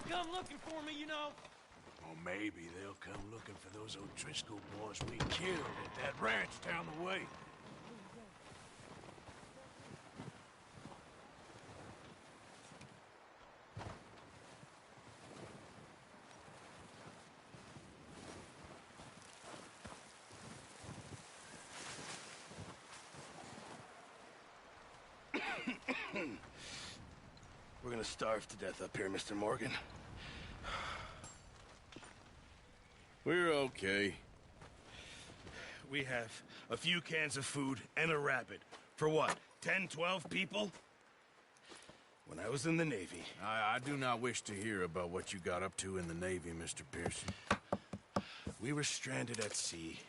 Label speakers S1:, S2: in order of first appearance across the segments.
S1: come looking for me, you know.
S2: Or maybe they'll come looking for those O'Driscoll boys we killed at that ranch down the way. We're gonna starve to death up here, Mr. Morgan. We're okay. We have a few cans of food and a rabbit. For what, 10, 12 people? When I was in the Navy...
S3: I do not wish to hear about what you got up to in the Navy, Mr. Pearson.
S2: We were stranded at sea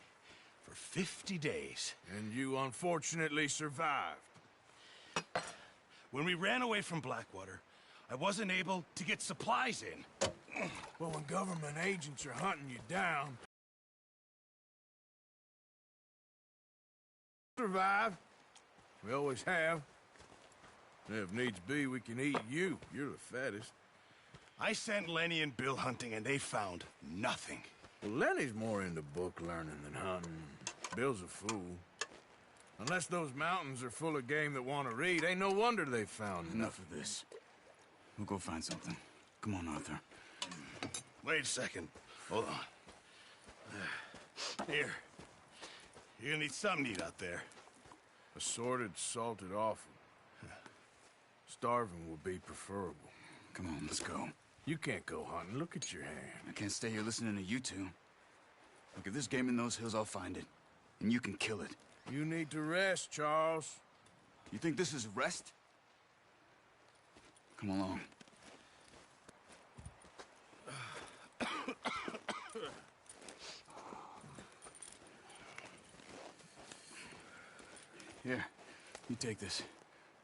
S2: for 50 days.
S3: And you unfortunately survived.
S2: When we ran away from Blackwater, I wasn't able to get supplies in.
S3: Well, when government agents are hunting you down... Survive. We always have. If needs be, we can eat you. You're the fattest.
S2: I sent Lenny and Bill hunting, and they found nothing.
S3: Well, Lenny's more into book learning than hunting. Bill's a fool. Unless those mountains are full of game that want to read, ain't no wonder they found
S4: Enough of this. We'll go find something. Come on, Arthur.
S2: Wait a second. Hold on. Here. You're gonna need something to eat out there.
S3: Assorted, salted offal. Starving will be preferable.
S4: Come on, let's go.
S3: You can't go hunting. Look at your hand.
S4: I can't stay here listening to you two. Look, if there's game in those hills, I'll find it. And you can kill it.
S3: You need to rest, Charles.
S4: You think this is rest? Come along. Here, you take this.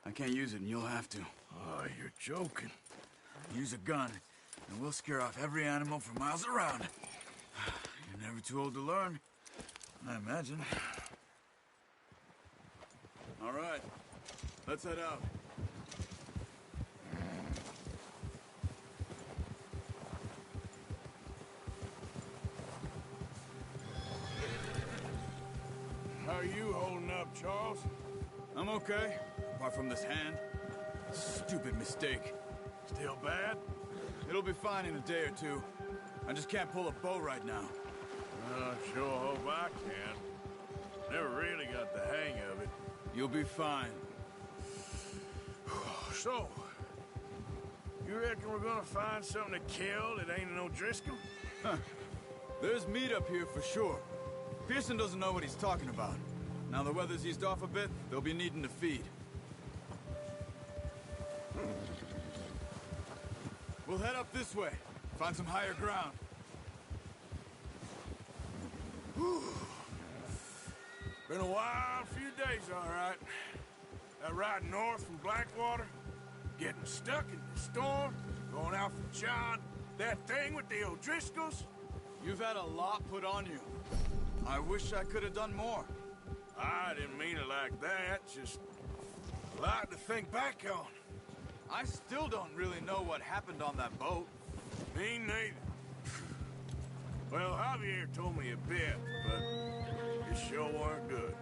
S4: I can't use it, and you'll have to.
S3: Oh, you're joking.
S4: Use a gun, and we'll scare off every animal for miles around. You're never too old to learn, I imagine. All right, let's head out.
S3: How are you holding up, Charles?
S4: I'm okay, apart from this hand. Stupid mistake.
S3: Still bad?
S4: It'll be fine in a day or two. I just can't pull a bow right now.
S3: I sure hope I can. Never really got the hang of it.
S4: You'll be fine.
S3: So, you reckon we're gonna find something to kill that ain't an O'Driscoll?
S4: Huh. There's meat up here for sure. Pearson doesn't know what he's talking about. Now the weather's eased off a bit, they'll be needing to feed. We'll head up this way. Find some higher ground.
S3: Whew. Been a wild few days, all right. That ride north from Blackwater, getting stuck in the storm, going out for John, that thing with the O'Driscolls.
S4: You've had a lot put on you. I wish I could have done more.
S3: I didn't mean it like that, just a lot to think back on.
S4: I still don't really know what happened on that boat.
S3: Me neither. Well, Javier told me a bit, but it sure weren't good.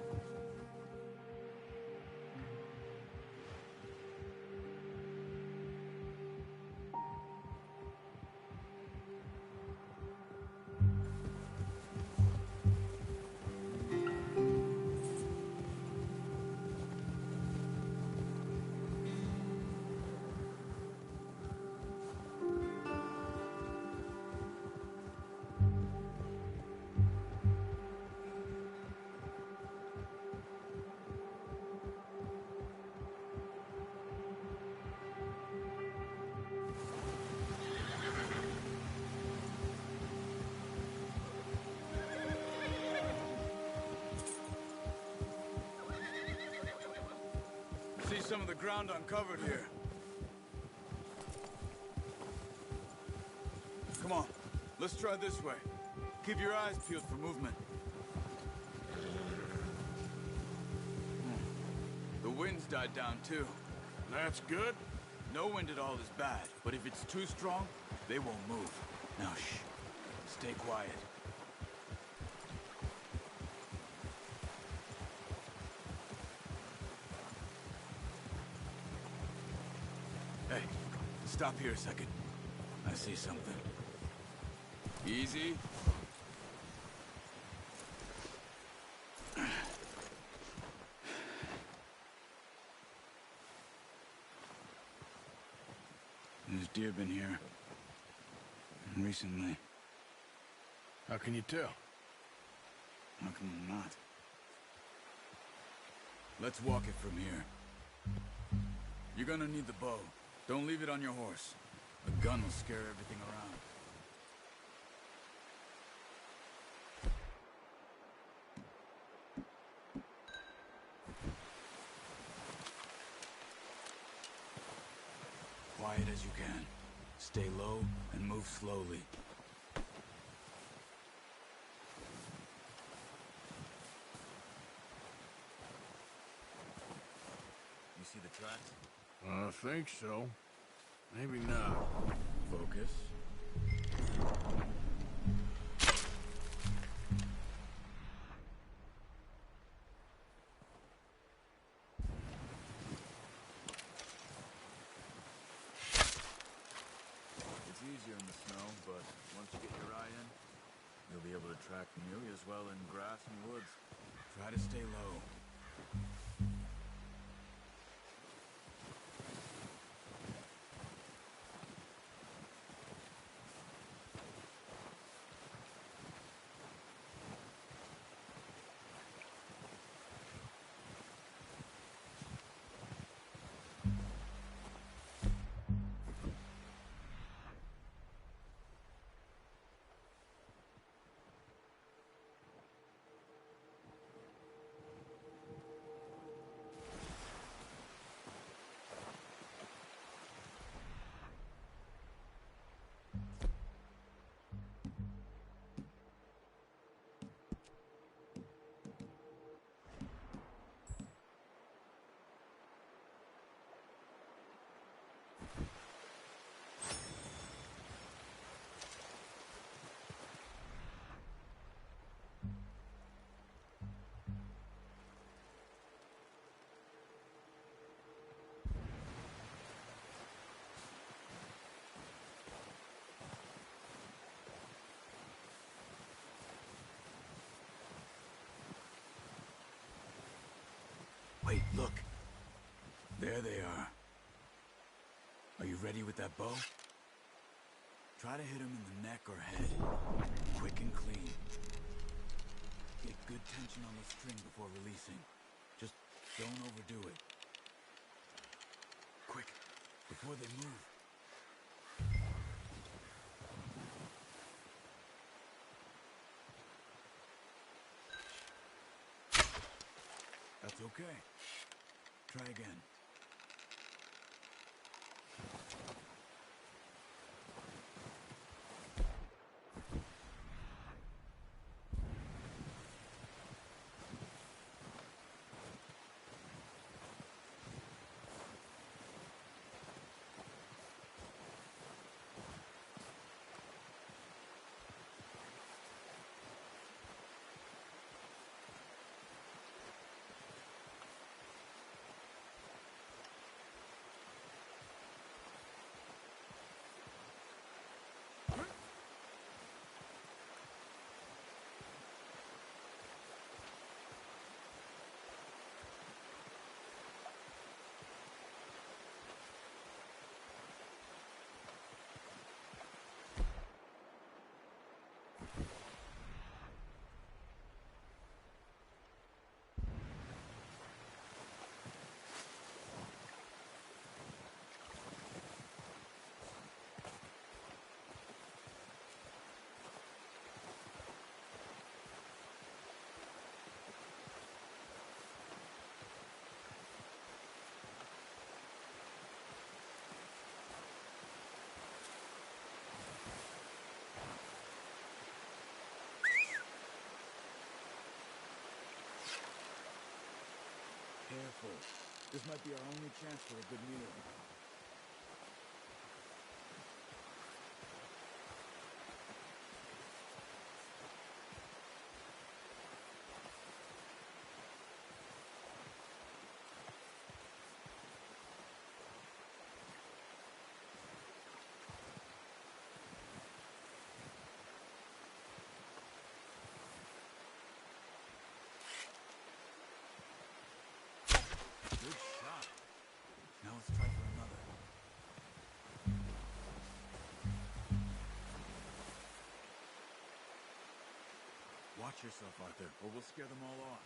S4: See some of the ground uncovered here. Come on, let's try this way. Keep your eyes peeled for movement. The wind's died down too.
S3: That's good.
S4: No wind at all is bad, but if it's too strong, They won't move. Now, shh. Stay quiet. Hey, stop here a second. I see something. Easy. There's deer been here. Recently.
S3: How can you tell?
S4: How come not? Let's walk it from here. You're gonna need the bow. Don't leave it on your horse. A gun will scare everything around. Quiet as you can. Stay low and move slowly. You see the tracks?
S3: I think so. Maybe not.
S4: Focus. It's easier in the snow, but once you get your eye in, you'll be able to track nearly as well in grass and woods. Try to stay low. Wait, look. There they are. Are you ready with that bow? Try to hit him in the neck or head. Quick and clean. Get good tension on the string before releasing. Just don't overdo it. Quick, before they move. That's okay. Try again. Careful. This might be our only chance for a good meal. Watch yourself, Arthur, or we'll scare them all off.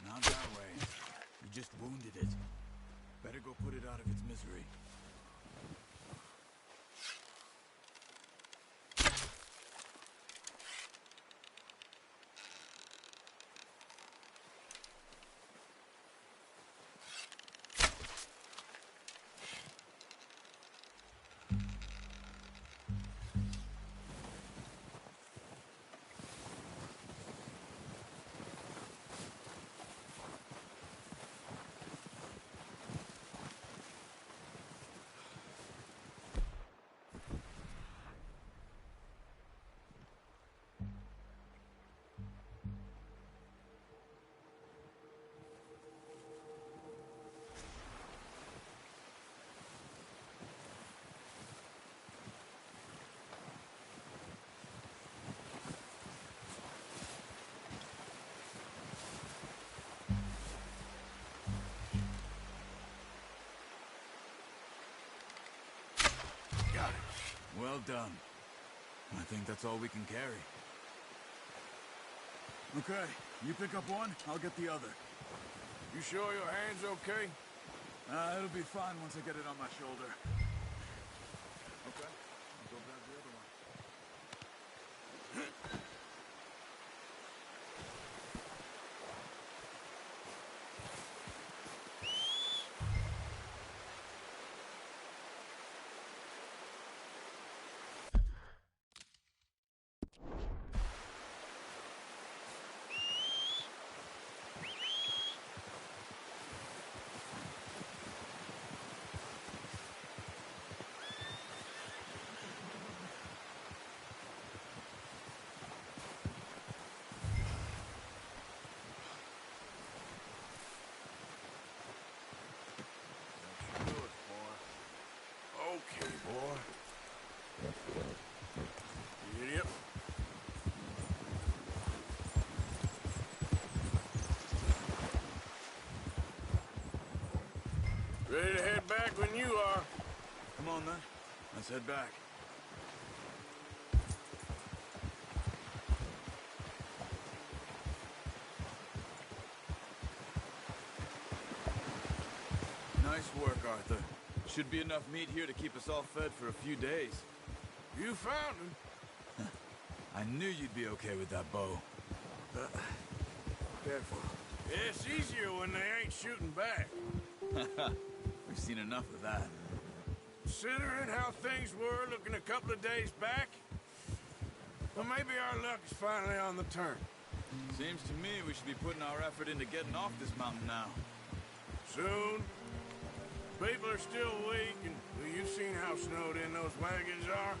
S4: Not that way. You just wounded it. Better go put it out of its misery. Well done. I think that's all we can carry. Okay, you pick up one, I'll get the other.
S3: You sure your hand's okay?
S4: It'll be fine once I get it on my shoulder. Okay, I'll go grab the other one.
S3: Okay, boy. Yep. Ready to head back when you are.
S4: Come on then, let's head back. Nice work, Arthur. Should be enough meat here to keep us all fed for a few days.
S3: You found him.
S4: I knew you'd be okay with that bow.
S3: Careful. It's easier when they ain't shooting back.
S4: We've seen enough of that.
S3: Considering how things were looking a couple of days back, well, maybe our luck is finally on the turn.
S4: Seems to me we should be putting our effort into getting off this mountain now.
S3: Soon. People are still weak, and well, you've seen how snowed in those wagons are.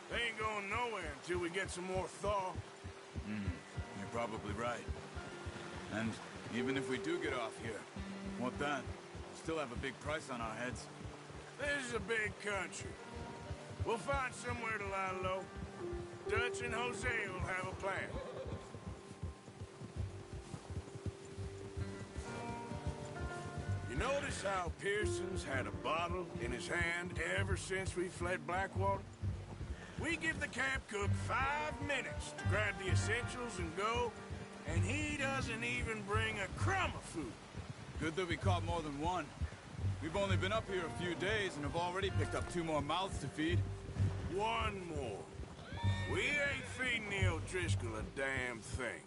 S3: They ain't going nowhere until we get some more thaw.
S4: You're probably right. And even if we do get off here, what then? We'll still have a big price on our heads.
S3: This is a big country. We'll find somewhere to lie low. Dutch and Jose will have a plan. Notice how Pearson's had a bottle in his hand ever since we fled Blackwater? We give the camp cook 5 minutes to grab the essentials and go, and he doesn't even bring a crumb of food.
S4: Good that we caught more than one. We've only been up here a few days and have already picked up 2 more mouths to feed.
S3: 1 more. We ain't feeding the O'Driscoll a damn thing.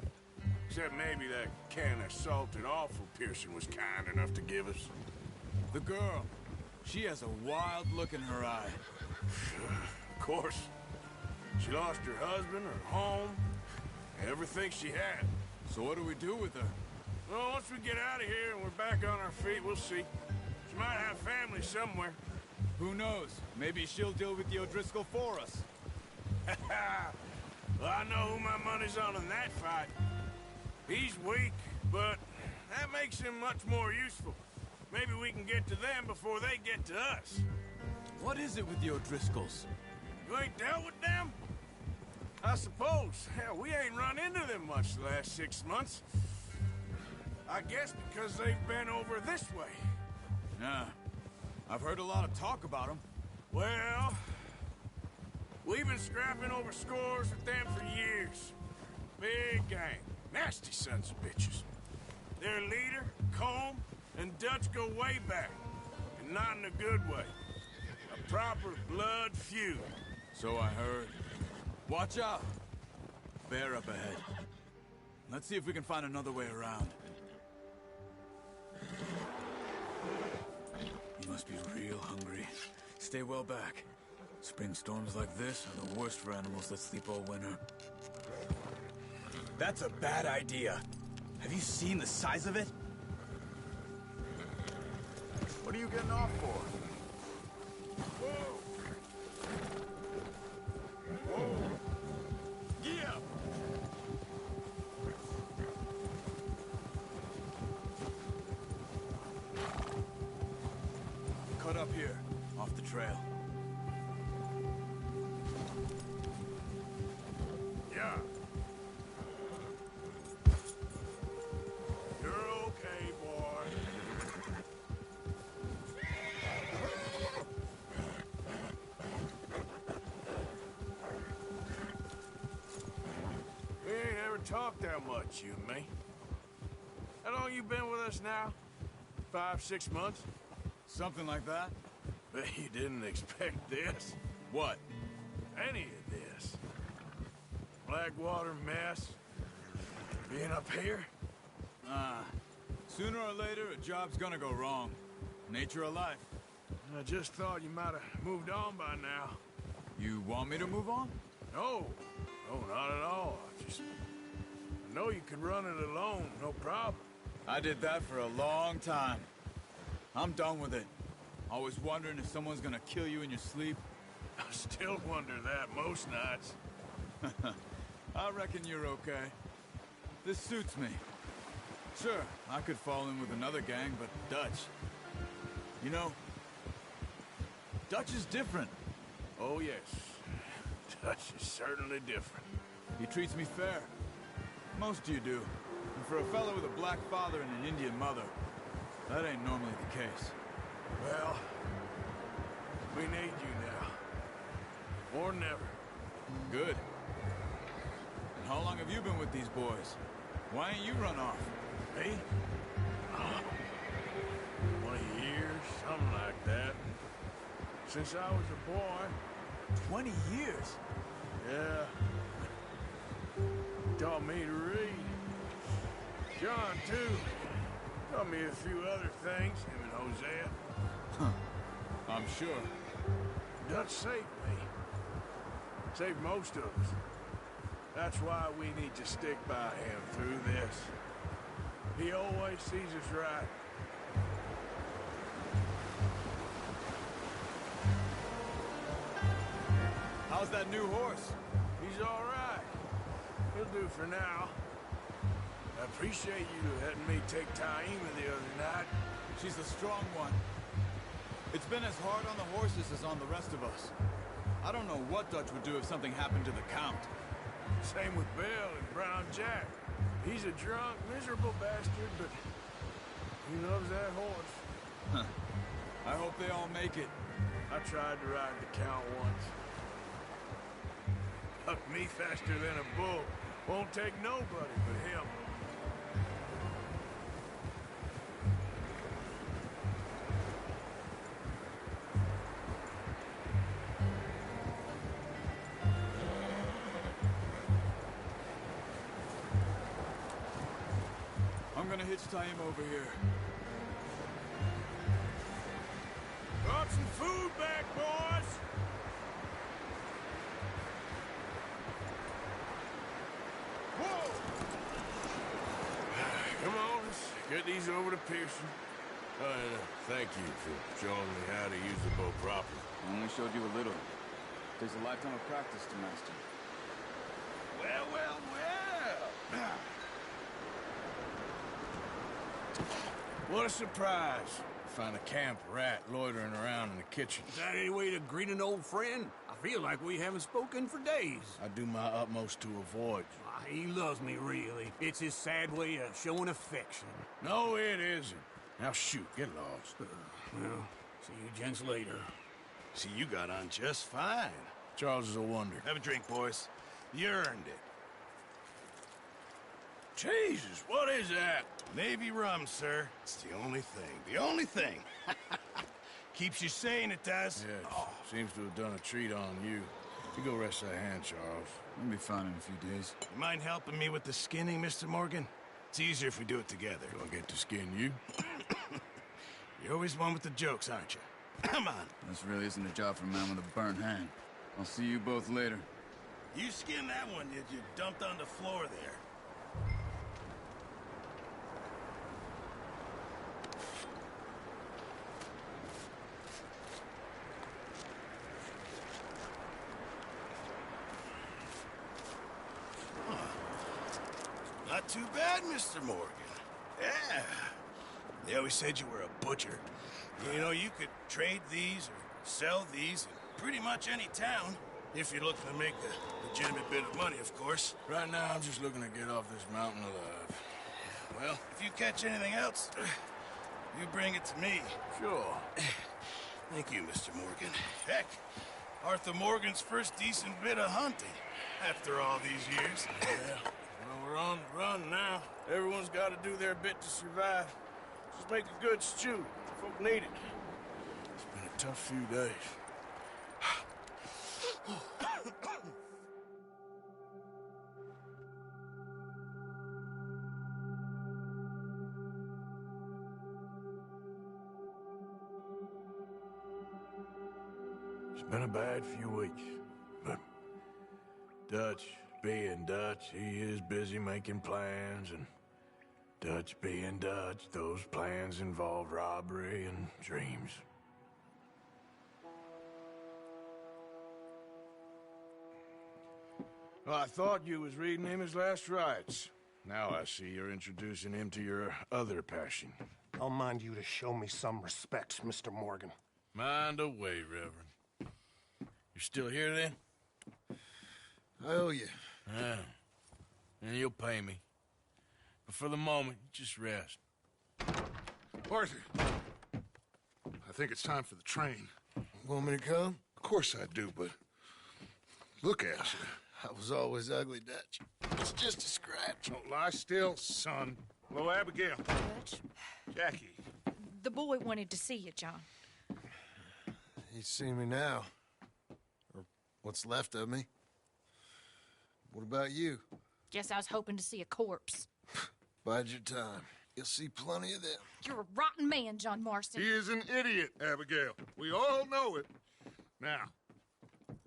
S3: Except maybe that can of salted offal Pearson was kind enough to give us.
S4: The girl, she has a wild look in her eye.
S3: Of course. She lost her husband, her home, everything she had.
S4: So what do we do with her?
S3: Well, once we get out of here and we're back on our feet, we'll see. She might have family somewhere.
S4: Who knows? Maybe she'll deal with the O'Driscoll for us.
S3: Well, I know who my money's on in that fight. He's weak, but that makes him much more useful. Maybe we can get to them before they get to us.
S4: What is it with the O'Driscolls?
S3: You ain't dealt with them? I suppose. Hell, we ain't run into them much the last 6 months. I guess because they've been over this way.
S4: Nah. I've heard a lot of talk about them.
S3: Well, we've been scrapping over scores with them for years. Big gang. Nasty sons of bitches. Their leader, Colm, and Dutch go way back. And not in a good way. A proper blood feud.
S4: So I heard. Watch out! Bear up ahead. Let's see if we can find another way around. You must be real hungry. Stay well back. Spring storms like this are the worst for animals that sleep all winter. That's a bad idea. Have you seen the size of it?
S1: What are you getting off for?
S3: Whoa! Whoa! Yeah!
S4: Cut up here, off the trail.
S3: Yeah. You're okay, boy. We ain't ever talked that much, you and me. How long you been with us now? 5, 6 months?
S4: Something like that?
S3: Bet you didn't expect this.
S4: What?
S3: Any of this. Blackwater mess. Being up here?
S4: Sooner or later, a job's gonna go wrong. Nature of life.
S3: I just thought you might have moved on by now.
S4: You want me to move on?
S3: No. No, not at all. I know you can run it alone, no problem.
S4: I did that for a long time. I'm done with it. Always wondering if someone's gonna kill you in your sleep.
S3: I still wonder that most nights.
S4: I reckon you're okay. This suits me. Sure, I could fall in with another gang, but Dutch... You know, Dutch is different.
S3: Oh, yes. Dutch is certainly different.
S4: He treats me fair. Most of you do. And for a fellow with a black father and an Indian mother, that ain't normally the case.
S3: Well, we need you now. Or never.
S4: Good. And how long have you been with these boys? Why ain't you run off?
S3: Me? 20 years, something like that. Since I was a boy.
S4: 20 years?
S3: Yeah. Taught me to read. John, too. Taught me a few other things, him and Hosea.
S4: I'm sure.
S3: Dutch saved me. Saved most of us. That's why we need to stick by him through this. He always sees us right.
S4: How's that new horse?
S3: He's all right. He'll do for now. I appreciate you letting me take Taima the other night.
S4: She's a strong one. It's been as hard on the horses as on the rest of us. I don't know what Dutch would do if something happened to the Count.
S3: Same with Bill and Brown Jack. He's a drunk, miserable bastard, but he loves that horse.
S4: they all make it.
S3: I tried to ride the Count once. Hucked me faster than a bull. Won't take nobody but him.
S4: I'm gonna hitch tie him over here.
S3: Brought some food back, boys! Whoa! Come on, let's get these over to Pearson. Thank you for showing me how to use the bow properly.
S4: I only showed you a little. Takes a lifetime of practice to master.
S3: Well, well, well! What a surprise. Find a camp rat loitering around in the kitchen.
S5: Is that any way to greet an old friend? I feel like we haven't spoken for days.
S3: I do my utmost to avoid you.
S5: Ah, he loves me, really. It's his sad way of showing affection.
S3: No, it isn't. Now shoot, get lost.
S5: Well, see you gents later.
S2: See, you got on just fine.
S3: Charles is a wonder.
S2: Have a drink, boys. You earned it.
S3: Jesus, what is that?
S2: Navy rum, sir. It's the only thing. The only thing. Keeps you sane, it does.
S3: Yeah, seems to have done a treat on you. You go rest that hand, Charles.
S4: I'll be fine in a few days.
S2: You mind helping me with the skinning, Mr. Morgan? It's easier if we do it together.
S3: Do I get to skin you?
S2: You're always one with the jokes, aren't you? Come on.
S4: This really isn't a job for a man with a burnt hand. I'll see you both later.
S2: You skinned that one, did you? Dumped on the floor there. Not too bad, Mr. Morgan. Yeah. They always said you were a butcher. You know, you could trade these or sell these in pretty much any town, if you're looking to make a legitimate bit of money, of course.
S3: Right now, I'm just looking to get off this mountain alive.
S2: Well, if you catch anything else, you bring it to me.
S3: Sure.
S2: Thank you, Mr. Morgan. Heck, Arthur Morgan's first decent bit of hunting after all these years.
S3: Yeah. Well, we're on the run now. Everyone's got to do their bit to survive. Just make a good stew. Folk need it. It's been a tough few days. It's been a bad few weeks, but Dutch being Dutch, he is busy making plans, and Dutch being Dutch, those plans involve robbery and dreams. Well, I thought you was reading him his last rites. Now I see you're introducing him to your other passion.
S6: I'll mind you to show me some respect, Mr. Morgan.
S3: Mind away, Reverend. You still here, then?
S2: I owe you.
S3: Yeah. And you'll pay me. But for the moment, just rest.
S1: Arthur, I think it's time for the train.
S2: Want me to come?
S1: Of course I do, but look at you.
S2: I was always ugly, Dutch. It's just a scratch.
S1: Don't lie still, son. Hello, Abigail.
S7: Dutch,
S1: Jackie.
S7: the boy wanted to see you, John.
S8: He's seen me now. Or what's left of me. What about you?
S7: Guess I was hoping to see a corpse.
S8: Bide your time. You'll see plenty of them.
S7: You're a rotten man, John Marston.
S1: He is an idiot, Abigail. We all know it. Now,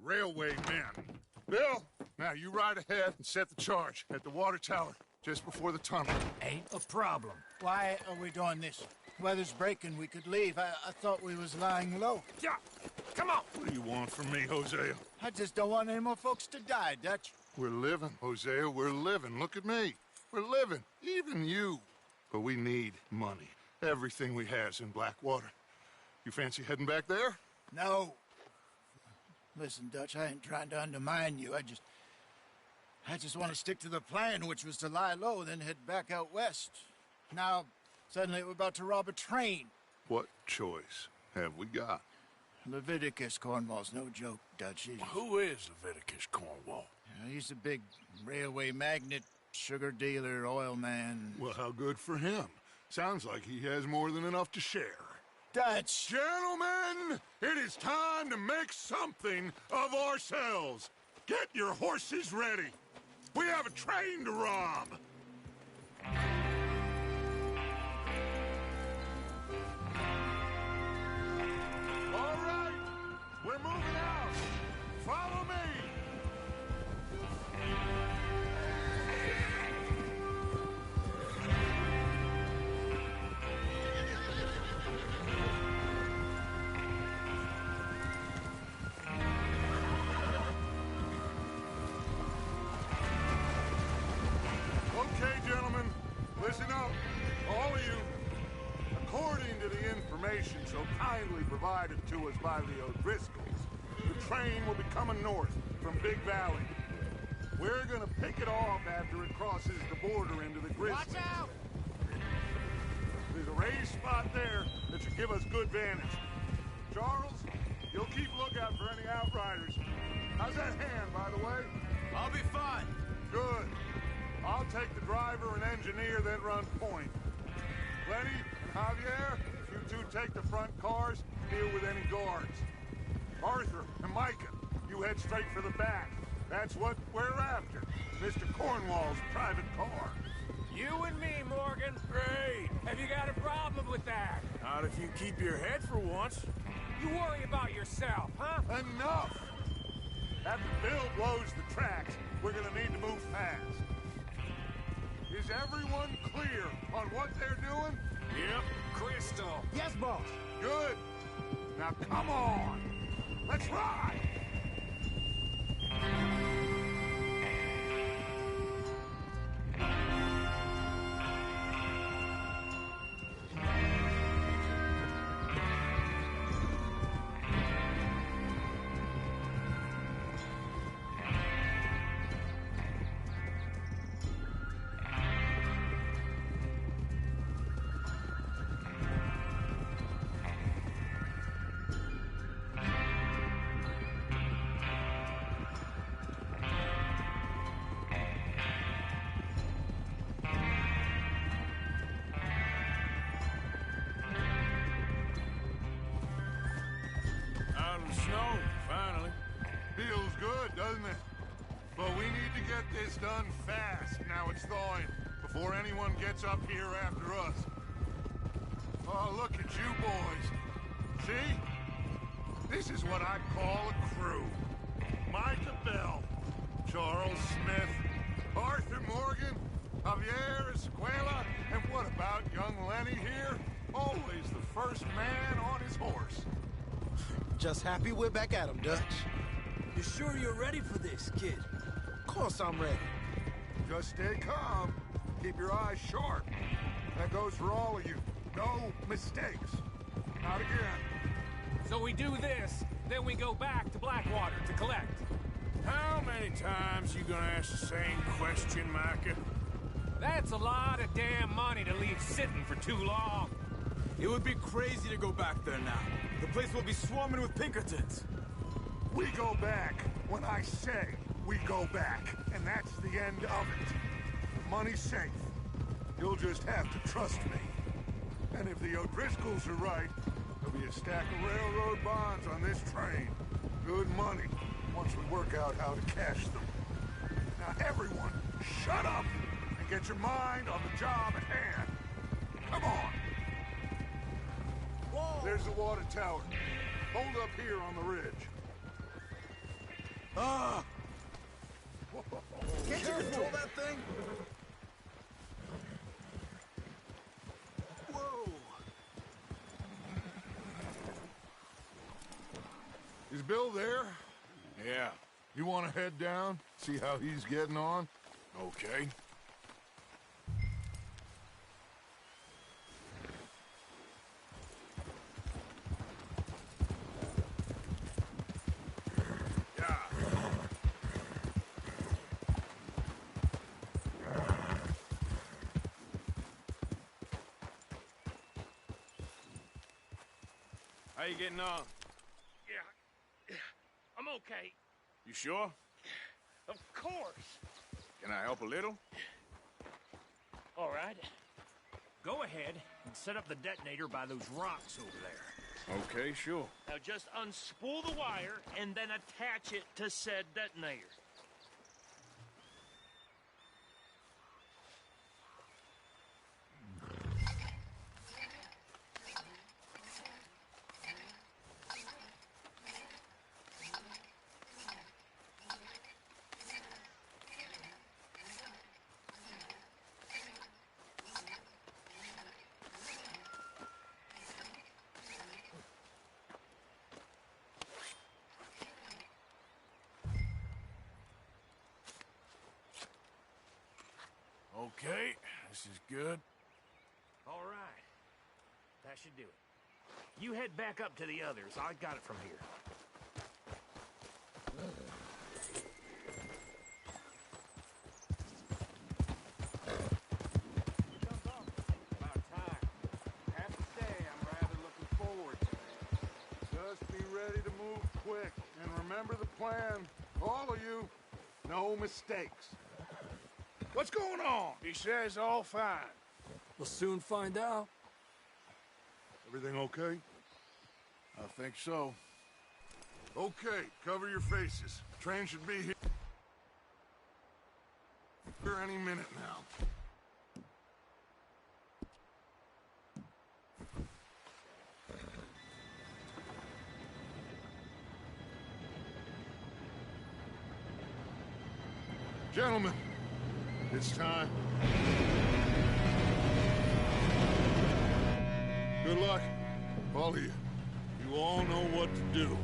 S1: railway men. Bill, now you ride ahead and set the charge at the water tower just before the tunnel.
S9: Ain't a problem. Why are we doing this? Weather's breaking. We could leave. I thought we was lying low.
S1: Yeah, come on. What do you want from me, Hosea?
S9: I just don't want any more folks to die, Dutch.
S1: We're living, Hosea. We're living. Look at me. We're living. Even you. But we need money. Everything we has in Blackwater. You fancy heading back there?
S9: No. Listen, Dutch, I ain't trying to undermine you. I just want to stick to the plan, which was to lie low, then head back out west. Now, suddenly we're about to rob a train.
S1: What choice have we got?
S9: Leviticus Cornwall's no joke, Dutch.
S3: Who is Leviticus Cornwall?
S9: He's a big railway magnate, sugar dealer, oil man.
S1: Well, how good for him. Sounds like he has more than enough to share.
S9: Dutch!
S1: Gentlemen, it is time to make something of ourselves. Get your horses ready. We have a train to rob. All right, we're moving out. Follow me. Okay, gentlemen, listen up, all of you. According to the information so kindly provided to us by the O'Driscolls, the train will be coming north from Big Valley. We're gonna pick it off after it crosses the border into the Grizzly.
S9: Watch out!
S1: There's a raised spot there that should give us good vantage. Charles, you'll keep lookout for any outriders. How's that hand, by the way?
S4: I'll be fine.
S1: Good. I'll take the driver and engineer, then run point. Lenny and Javier, if you two take the front cars, deal with any guards. Arthur and Micah, you head straight for the back. That's what we're after. Mr. Cornwall's private car.
S5: You and me, Morgan.
S3: Great.
S5: Have you got a problem with that?
S3: Not if you keep your head for once.
S5: You worry about yourself, huh?
S1: Enough! After Bill blows the tracks, we're gonna need to move fast. Is everyone clear on what they're doing?
S3: Yep.
S5: Crystal.
S9: Yes, boss.
S1: Good. Now come on. Let's ride.
S3: Out in the snow, finally.
S1: Feels good, doesn't it? But we need to get this done fast now it's thawing, before anyone gets up here after us. Oh, look at you boys. See? This is what I call a crew. Micah Bell, Charles Smith, Arthur Morgan, Javier Escuela, and what about young Lenny here? Always the first man on his horse.
S10: Just happy we're back at 'em, Dutch.
S5: You sure you're ready for this, kid?
S10: Of course I'm ready.
S1: Just stay calm. Keep your eyes sharp. That goes for all of you. No mistakes. Not again.
S5: So we do this, then we go back to Blackwater to collect.
S3: How many times you gonna ask the same question, Micah?
S5: That's a lot of damn money to leave sitting for too long.
S4: It would be crazy to go back there now. The place will be swarming with Pinkertons.
S1: We go back when I say we go back, and that's the end of it. The money's safe. You'll just have to trust me. And if the O'Driscolls are right, there'll be a stack of railroad bonds on this train. Good money, once we work out how to cash them. Now everyone, shut up and get your mind on the job at hand. Come on. There's the water tower. Hold up here on the ridge.
S10: Can't you control that thing? Whoa.
S1: Is Bill there?
S3: Yeah.
S1: You want to head down, see how he's getting on?
S3: Okay. How you getting on?
S2: Yeah, I'm okay.
S3: You sure?
S2: Of course.
S3: Can I help a little?
S5: All right. Go ahead and set up the detonator by those rocks over there.
S3: Okay, sure.
S2: Now just unspool the wire and then attach it to said detonator.
S3: Okay, this is good.
S5: All right. That should do it. You head back up to the others. I got it from here.
S3: About time. I have to say, I'm rather looking forward to it.
S1: Just be ready to move quick. And remember the plan. All of you. No mistakes.
S3: What's going on? He says all fine.
S10: We'll soon find out.
S1: Everything okay?
S3: I think so.
S1: Okay, cover your faces. Train should be here any minute now. Gentlemen, it's time. Good luck, all of you. You all know what to do.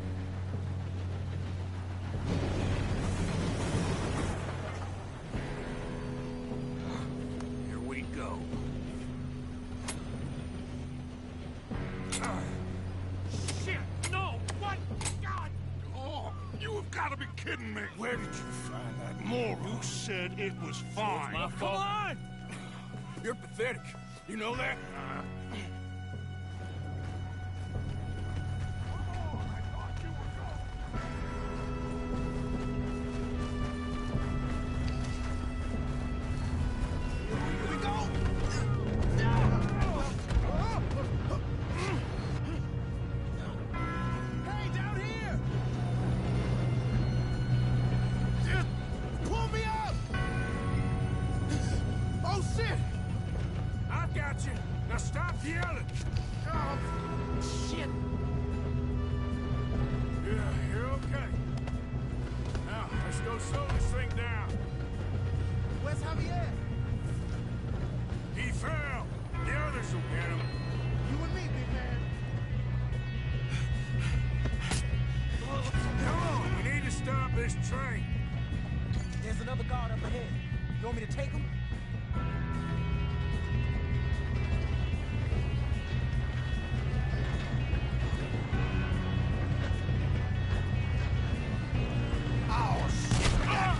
S5: Here we go.
S2: Shit! No! What? God!
S1: Oh, you have got to be kidding me.
S3: Where did you find that
S1: Moral, you said it was fine.
S3: my fault. Come on! You're pathetic. You know that?
S10: Train. There's another guard up ahead. You want me to take him? Oh, shit!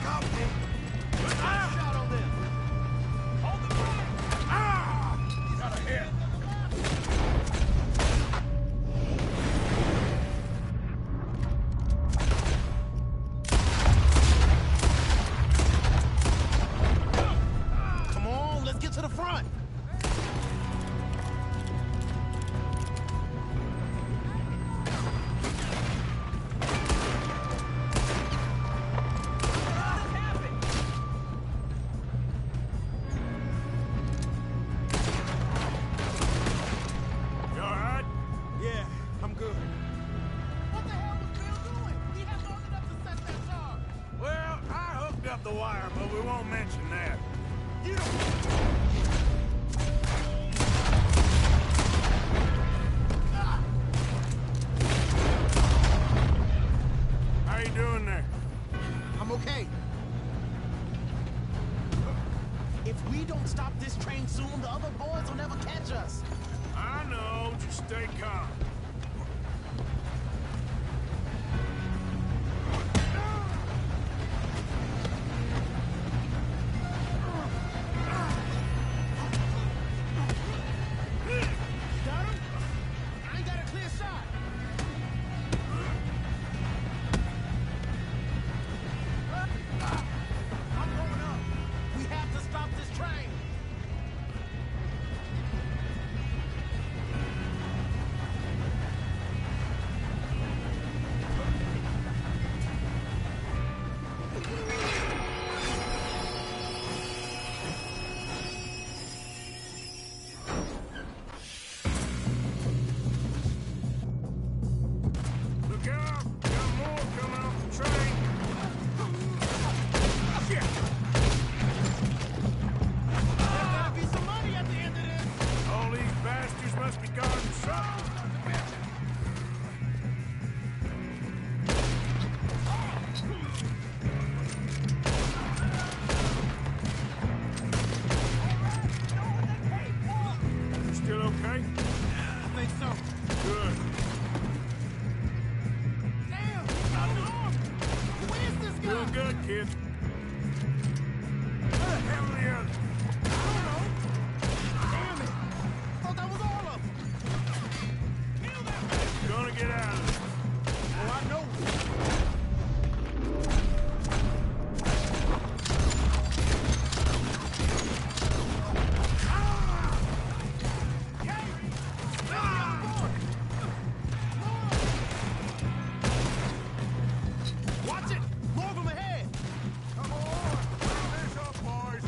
S10: Got me! Shot on them! Hold the fire! He's out of here! To the front!
S3: You alright?
S10: Yeah, I'm good. What the hell was Bill doing? He had long enough to set that charge.
S3: Well, I hooked up the wire, but we won't mention that.
S10: You don't...
S3: How you doing there?
S10: I'm okay. If we don't stop this train soon, the other boys will never catch us.
S3: I know, just stay calm.
S10: Got him? I ain't got a clear shot.
S3: kid? Where the hell are the others?
S10: Damn it! I thought that was all of them!
S3: Gonna get out of there.
S10: Oh, I know. Watch it! More of them ahead!
S3: Come on! Clean this up, boys!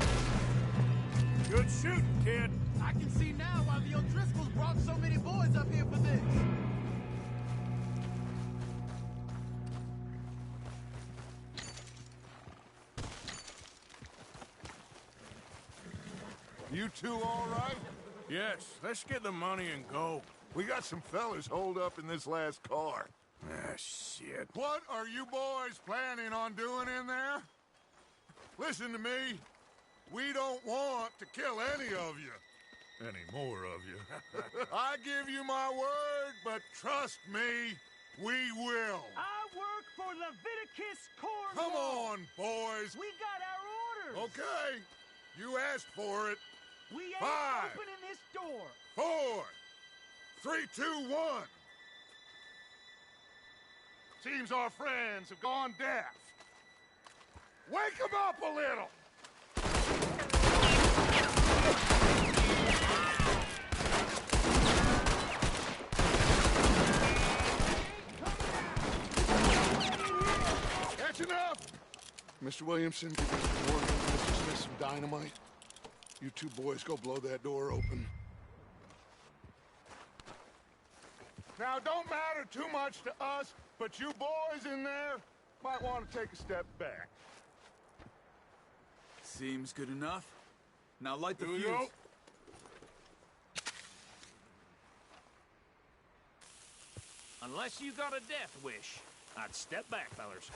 S3: Good shooting, kid.
S10: I can see now why the O'Driscolls brought so many boys up here for this.
S1: You two all right?
S3: Yes, let's get the money and go.
S1: We got some fellas holed up in this last car.
S3: Ah, shit.
S1: What are you boys planning on doing in there? Listen to me. We don't want to kill any of you. Any more of you. I give you my word, but trust me, we will.
S5: I work for Leviticus Corps.
S1: Come on, boys.
S5: We got our orders.
S1: Okay. You asked for it.
S5: We ain't
S1: 5,
S5: opening this door.
S1: 4, 3, 2, 1. Seems our friends have gone deaf. Wake them up a little! That's enough! Mr. Williamson, give Mr. Morgan and Mr. Smith some dynamite. You two boys go blow that door open. Now, don't matter too much to us, but you boys in there might want to take a step back.
S4: Seems good enough. Now light the
S1: Here we
S4: fuse.
S1: go.
S5: Unless you got a death wish, I'd step back, fellers.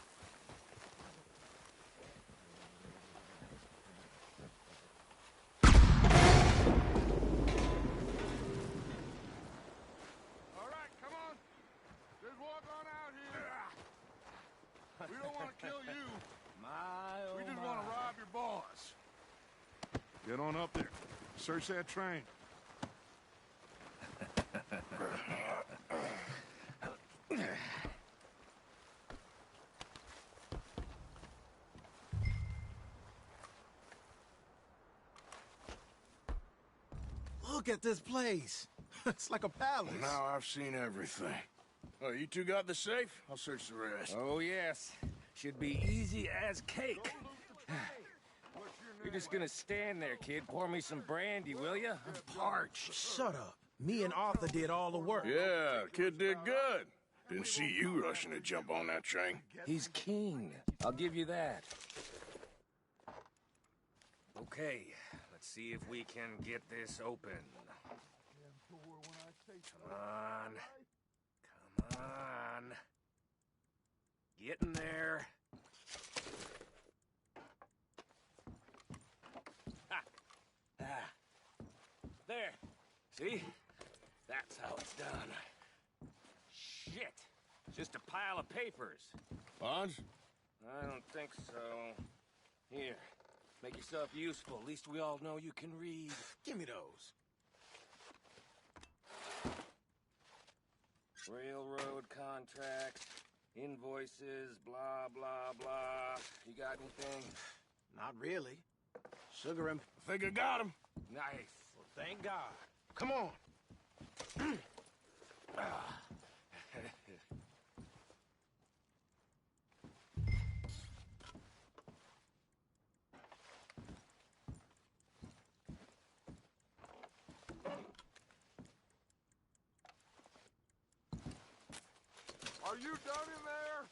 S1: All right, come on. Just walk on out here. We don't want to kill you. We just want to rob your boss. Get on up there. Search that train.
S10: Look at this place. It's like a palace.
S3: Now I've seen everything. Oh, you two got the safe? I'll search the rest.
S11: Oh, yes. Should be easy as cake. You're just gonna stand there, kid. Pour me some brandy, will ya? I'm parched.
S10: Shut up. Me and Arthur did all the work.
S3: Yeah, kid did good. Didn't see you rushing to jump on that train.
S11: He's king. I'll give you that. Okay, let's see if we can get this open. Come on. Come on. Get in there. Ha! Ah. There. See? That's how it's done. Shit. Just a pile of papers.
S3: Bonds?
S11: I don't think so. Here. Make yourself useful. At least we all know you can read.
S10: Give me those.
S11: Railroad contracts, invoices, blah, blah, blah. You got anything?
S10: Not really. Sugar him.
S3: I think I got him.
S11: Nice.
S10: Well, thank God.
S3: Come on.
S1: Are you done in there?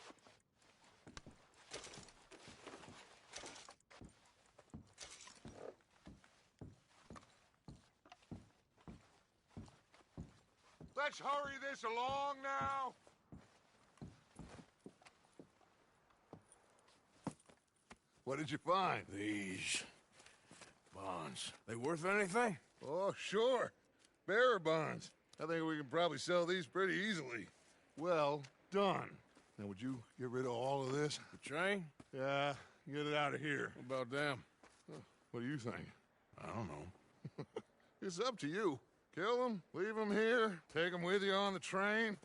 S1: Let's hurry this along now. What did you find?
S3: These bonds. They worth anything?
S1: Oh, sure. Bearer bonds. I think we can probably sell these pretty easily. Well done. Now, would you get rid of all of this?
S3: The train?
S1: Yeah, get it out of here. What about them? What do you think? I don't know. It's up to you. Kill them, leave them here, take them with you on the train.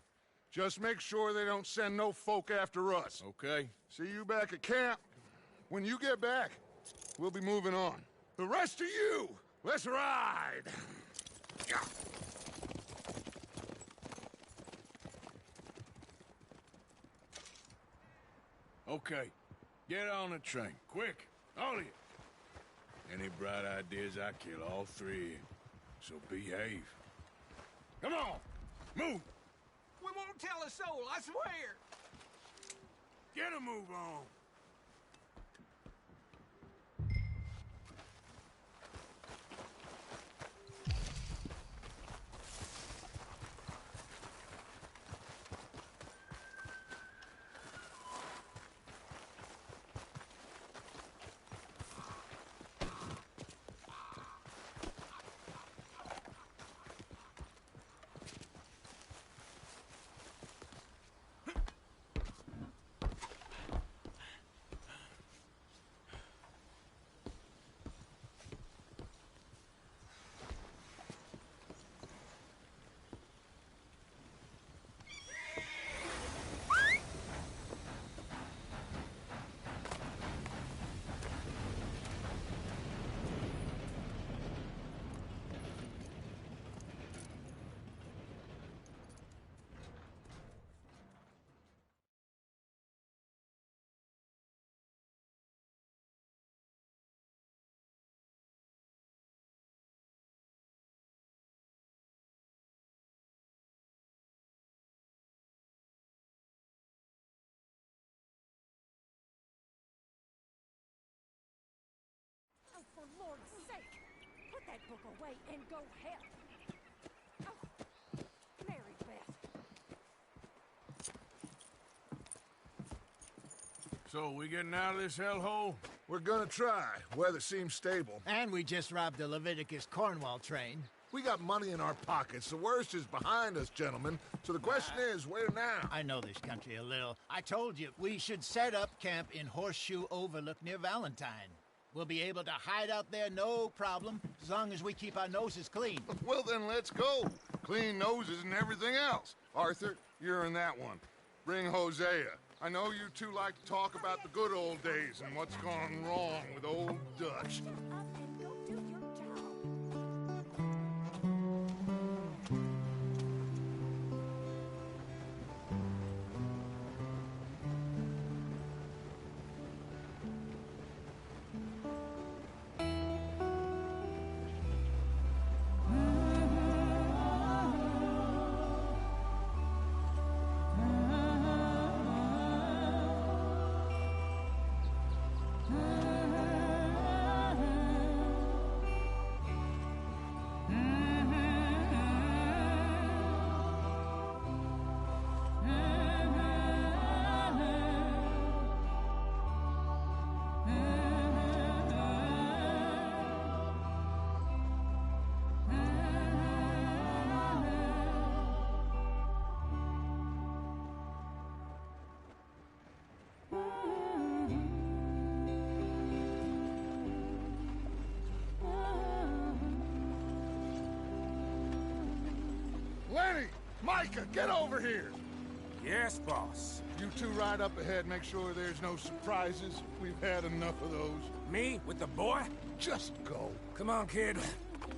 S1: Just make sure they don't send no folk after us. Okay. See you back at camp. When you get back, we'll be moving on. The rest of you, let's ride!
S3: Okay, get on the train, quick, all of you. Any bright ideas, I kill all three of you. So behave. Come on, move!
S10: We won't tell a soul, I swear!
S3: Get a move on!
S12: Oh, for Lord's sake! Put that book away and go help! Oh, Mary Beth.
S3: So, we getting out of this hellhole?
S1: We're gonna try. Weather seems stable.
S9: And we just robbed the Leviticus Cornwall train.
S1: We got money in our pockets. The worst is behind us, gentlemen. So the question is, where now?
S9: I know this country a little. I told you, we should set up camp in Horseshoe Overlook near Valentine. We'll be able to hide out there, no problem, as long as we keep our noses clean.
S1: Well, then let's go. Clean noses and everything else. Arthur, you're in that one. Bring Hosea. I know you two like to talk about the good old days and what's gone wrong with old Dutch.
S12: Up and go do your job.
S1: Lenny! Micah, get over here!
S3: Yes, boss.
S1: You two ride up ahead, make sure there's no surprises. We've had enough of those.
S11: Me? With the boy?
S1: Just go.
S11: Come on, kid.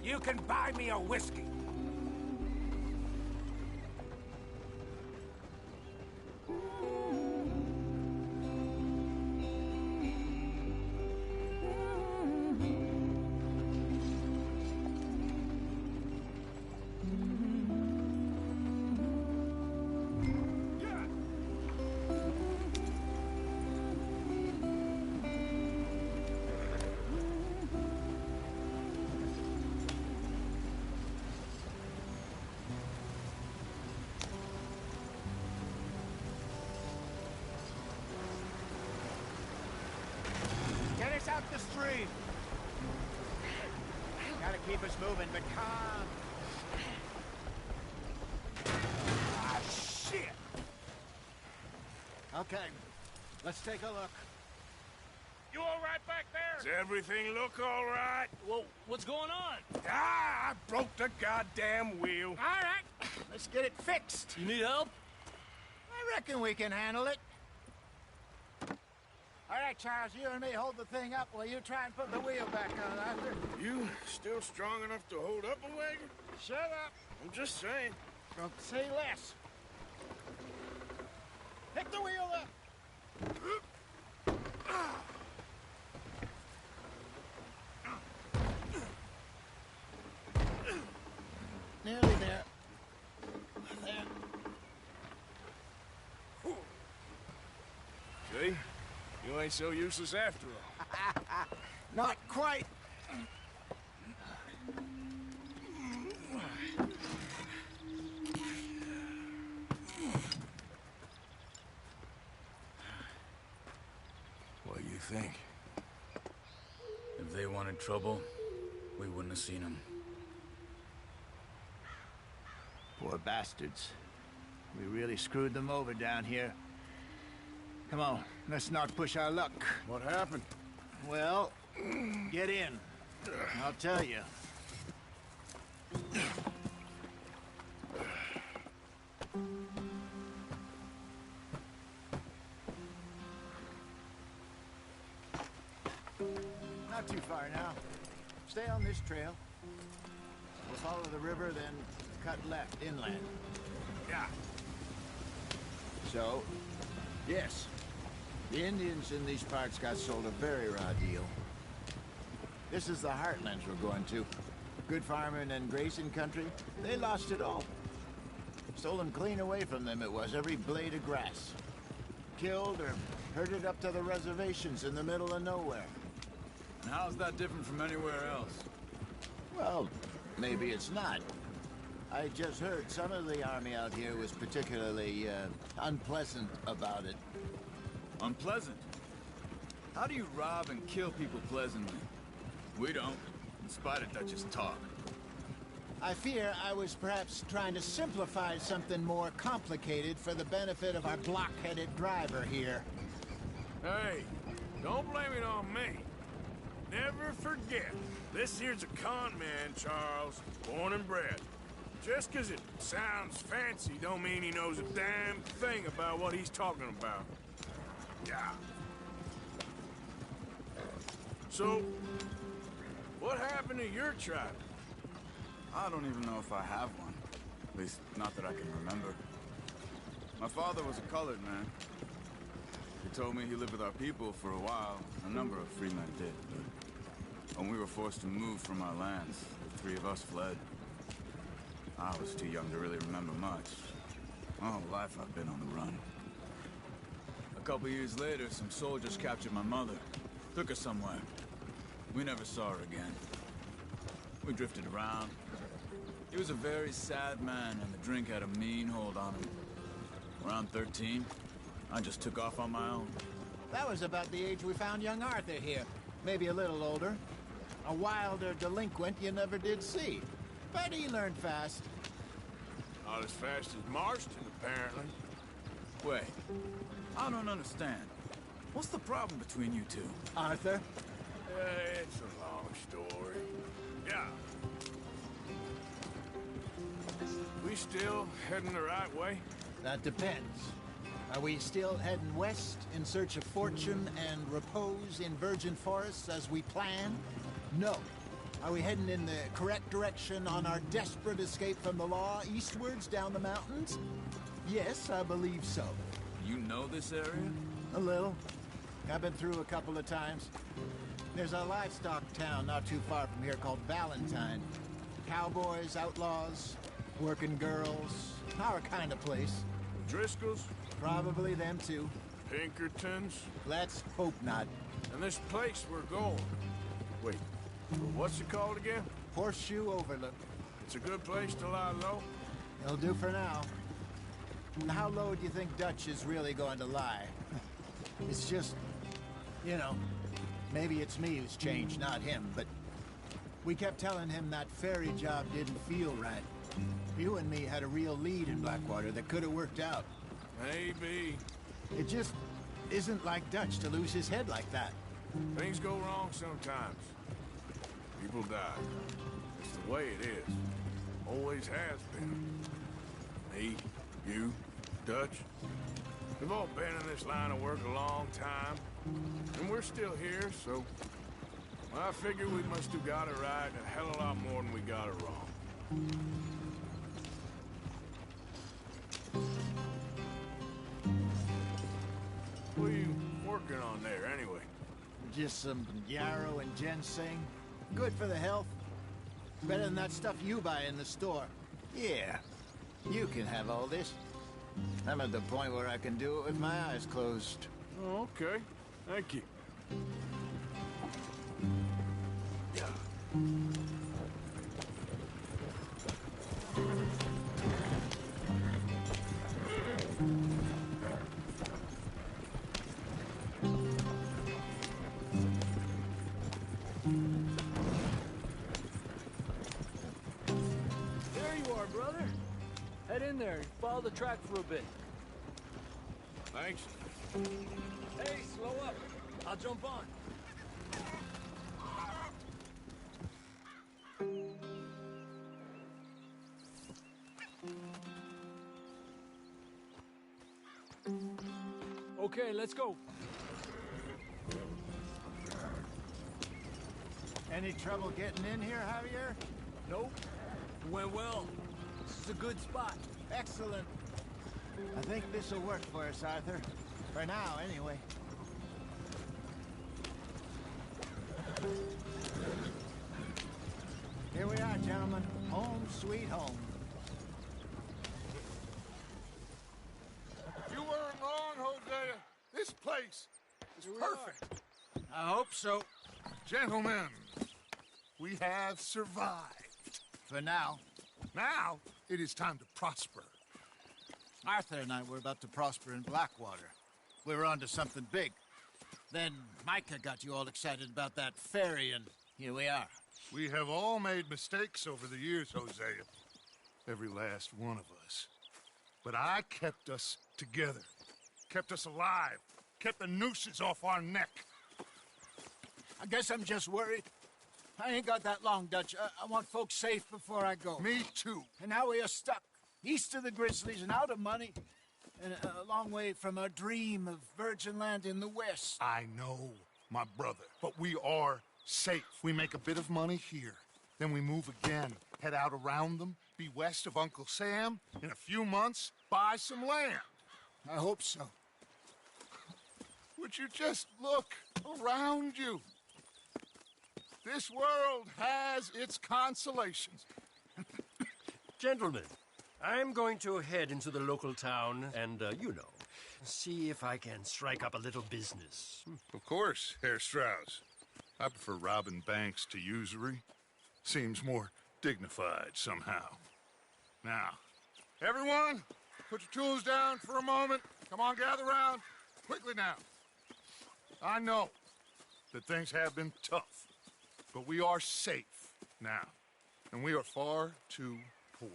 S11: You can buy me a whiskey.
S9: Get us out the stream! Gotta keep us moving, but calm.
S11: Ah, shit!
S9: Okay, let's take a look.
S5: You all right back there?
S3: Does everything look all right?
S5: Well, what's going on?
S3: Ah, I broke the goddamn wheel.
S9: All right, let's get it fixed.
S5: You need help?
S9: I reckon we can handle it. All right, Charles, you and me hold the thing up while you try and put the wheel back on, Arthur.
S3: You still strong enough to hold up a wagon?
S9: Shut up.
S3: I'm just saying.
S9: Don't say less. Pick the wheel up. Nearly there. There.
S3: See? You ain't so useless after all.
S9: Not quite.
S3: What do you think?
S4: If they wanted trouble, we wouldn't have seen them.
S9: Poor bastards. We really screwed them over down here. Come on, let's not push our luck.
S3: What happened?
S9: Well, get in. I'll tell you. Not too far now. Stay on this trail. We'll follow the river, then cut left inland.
S3: Yeah.
S9: So, yes. The Indians in these parts got sold a very raw deal. This is the heartlands we're going to. Good farming and grazing country, they lost it all. Stolen clean away from them it was, every blade of grass. Killed or herded up to the reservations in the middle of nowhere.
S4: And how's that different from anywhere else?
S9: Well, maybe it's not. I just heard some of the army out here was particularly, unpleasant about it.
S4: Unpleasant? How do you rob and kill people pleasantly? We don't, in spite of Dutch's talk.
S9: I fear I was perhaps trying to simplify something more complicated for the benefit of our block-headed driver here.
S3: Hey, don't blame it on me. Never forget, this here's a con man, Charles, born and bred. Just 'cause it sounds fancy don't mean he knows a damn thing about what he's talking about. Yeah. So, what happened to your tribe?
S4: I don't even know if I have one. At least, not that I can remember. My father was a colored man. He told me he lived with our people for a while. A number of free men did, but when we were forced to move from our lands, the three of us fled. I was too young to really remember much. My whole life I've been on the run. A couple years later, some soldiers captured my mother. Took her somewhere. We never saw her again. We drifted around. He was a very sad man, and the drink had a mean hold on him. Around 13, I just took off on my own.
S9: That was about the age we found young Arthur here. Maybe a little older. A wilder delinquent you never did see. But he learned fast.
S3: Not as fast as Marston, apparently.
S4: Wait, I don't understand. What's the problem between you two?
S9: Arthur?
S3: It's a long story. Yeah. We still heading the right way?
S9: That depends. Are we still heading west in search of fortune and repose in virgin forests as we planned? No. Are we heading in the correct direction on our desperate escape from the law eastwards down the mountains? Yes, I believe so.
S4: You know this area?
S9: A little. I've been through a couple of times. There's a livestock town not too far from here called Valentine. Cowboys, outlaws, working girls, our kind of place.
S3: Driscolls?
S9: Probably them too.
S3: Pinkertons?
S9: Let's hope not.
S3: And this place we're going. Wait, what's it called again?
S9: Horseshoe Overlook.
S3: It's a good place to lie low?
S9: It'll do for now. How low do you think Dutch is really going to lie? It's just, you know, maybe it's me who's changed, not him, but we kept telling him that ferry job didn't feel right. You and me had a real lead in Blackwater that could have worked out.
S3: Maybe.
S9: It just isn't like Dutch to lose his head like that.
S3: Things go wrong sometimes. People die. It's the way it is. Always has been. Me, you, Dutch. We've all been in this line of work a long time. And we're still here, so... I figure we must have got it right a hell of a lot more than we got it wrong. What are you working on there, anyway?
S9: Just some yarrow and ginseng. Good for the health. Better than that stuff you buy in the store. Yeah, you can have all this. I'm at the point where I can do it with my eyes closed.
S3: Oh, okay. Thank you.
S13: There you are, brother. Head in there and follow the track for a bit.
S3: Thanks.
S13: Hey, slow up. I'll jump on. Okay, let's go.
S9: Any trouble getting in here, Javier?
S13: Nope. Went well. This is a good spot.
S9: Excellent. I think this'll work for us, Arthur. For now, anyway. Here we are, gentlemen. Home sweet home.
S1: You weren't wrong, Hosea. This place is perfect.
S9: I hope so.
S1: Gentlemen, we have survived.
S9: For now.
S1: Now, it is time to prosper.
S9: Arthur and I were about to prosper in Blackwater. We were onto something big. Then Micah got you all excited about that ferry, and here we are.
S1: We have all made mistakes over the years, Hosea. Every last one of us. But I kept us together. Kept us alive. Kept the nooses off our neck.
S9: I guess I'm just worried. I ain't got that long, Dutch. I want folks safe before I go.
S1: Me too.
S9: And now we are stuck. East of the Grizzlies and out of money. And a long way from our dream of virgin land in the west.
S1: I know, my brother. But we are safe. We make a bit of money here. Then we move again. Head out around them. Be west of Uncle Sam. In a few months, buy some land.
S9: I hope so.
S1: Would you just look around you? This world has its consolations.
S5: Gentlemen, I'm going to head into the local town and, see if I can strike up a little business.
S1: Of course, Herr Strauss. I prefer robbing banks to usury. Seems more dignified somehow. Now, everyone, put your tools down for a moment. Come on, gather round. Quickly now. I know that things have been tough, but we are safe now, and we are far too poor.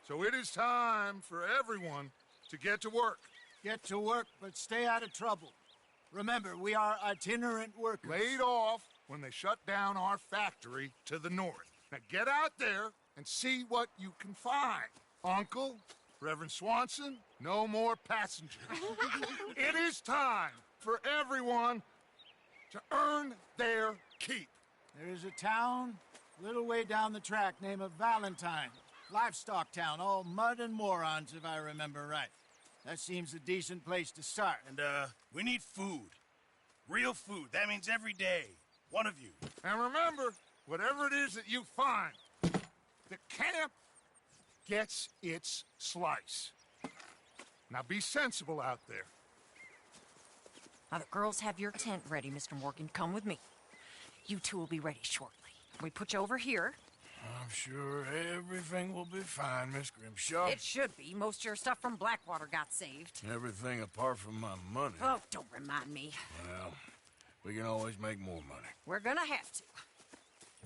S1: So it is time for everyone to get to work.
S9: Get to work, but stay out of trouble. Remember, we are itinerant workers.
S1: Laid off when they shut down our factory to the north. Now get out there and see what you can find. Uncle, Reverend Swanson, no more passengers. It is time for everyone to earn their keep.
S9: There is a town a little way down the track named Valentine. Livestock town, all mud and morons, if I remember right. That seems a decent place to start.
S2: And, we need food. Real food. That means every day. One of you.
S1: And remember, whatever it is that you find, the camp gets its slice. Now be sensible out there.
S14: Now the girls have your tent ready, Mr. Morgan. Come with me. You two will be ready shortly. We put you over here.
S3: I'm sure everything will be fine, Miss Grimshaw.
S14: It should be. Most of your stuff from Blackwater got saved.
S3: Everything apart from my money.
S14: Oh, don't remind me.
S3: Well, we can always make more money.
S14: We're gonna have to.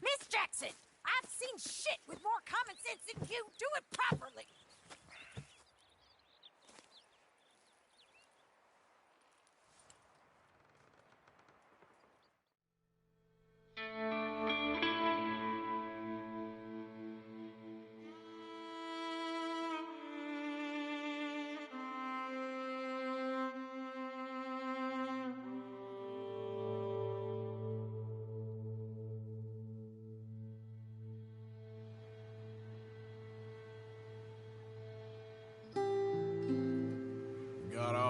S14: Miss Jackson, I've seen shit with more common sense than you. Do it properly.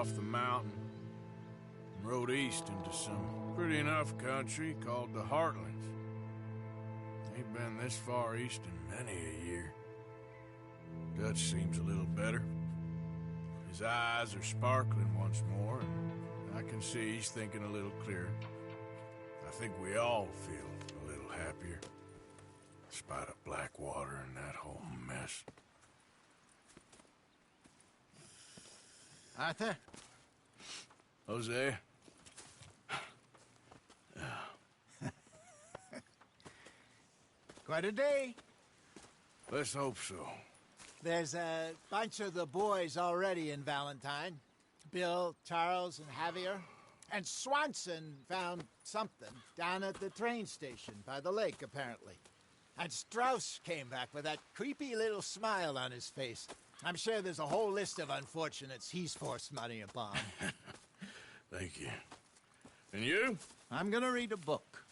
S3: off the mountain and rode east into some pretty enough country called the Heartlands. Ain't been this far east in many a year. Dutch seems a little better. His eyes are sparkling once more, and I can see he's thinking a little clearer. I think we all feel a little happier, in spite of Blackwater and that whole mess.
S9: Arthur?
S3: Hosea?
S9: Quite a day.
S3: Let's hope so.
S9: There's a bunch of the boys already in Valentine. Bill, Charles, and Javier. And Swanson found something down at the train station by the lake, apparently. And Strauss came back with that creepy little smile on his face. I'm sure there's a whole list of unfortunates he's forced money upon.
S3: Thank you. And you?
S9: I'm gonna read a book.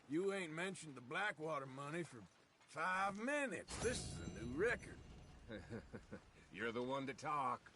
S3: You ain't mentioned the Blackwater money for 5 minutes. This is a new record.
S11: You're the one to talk.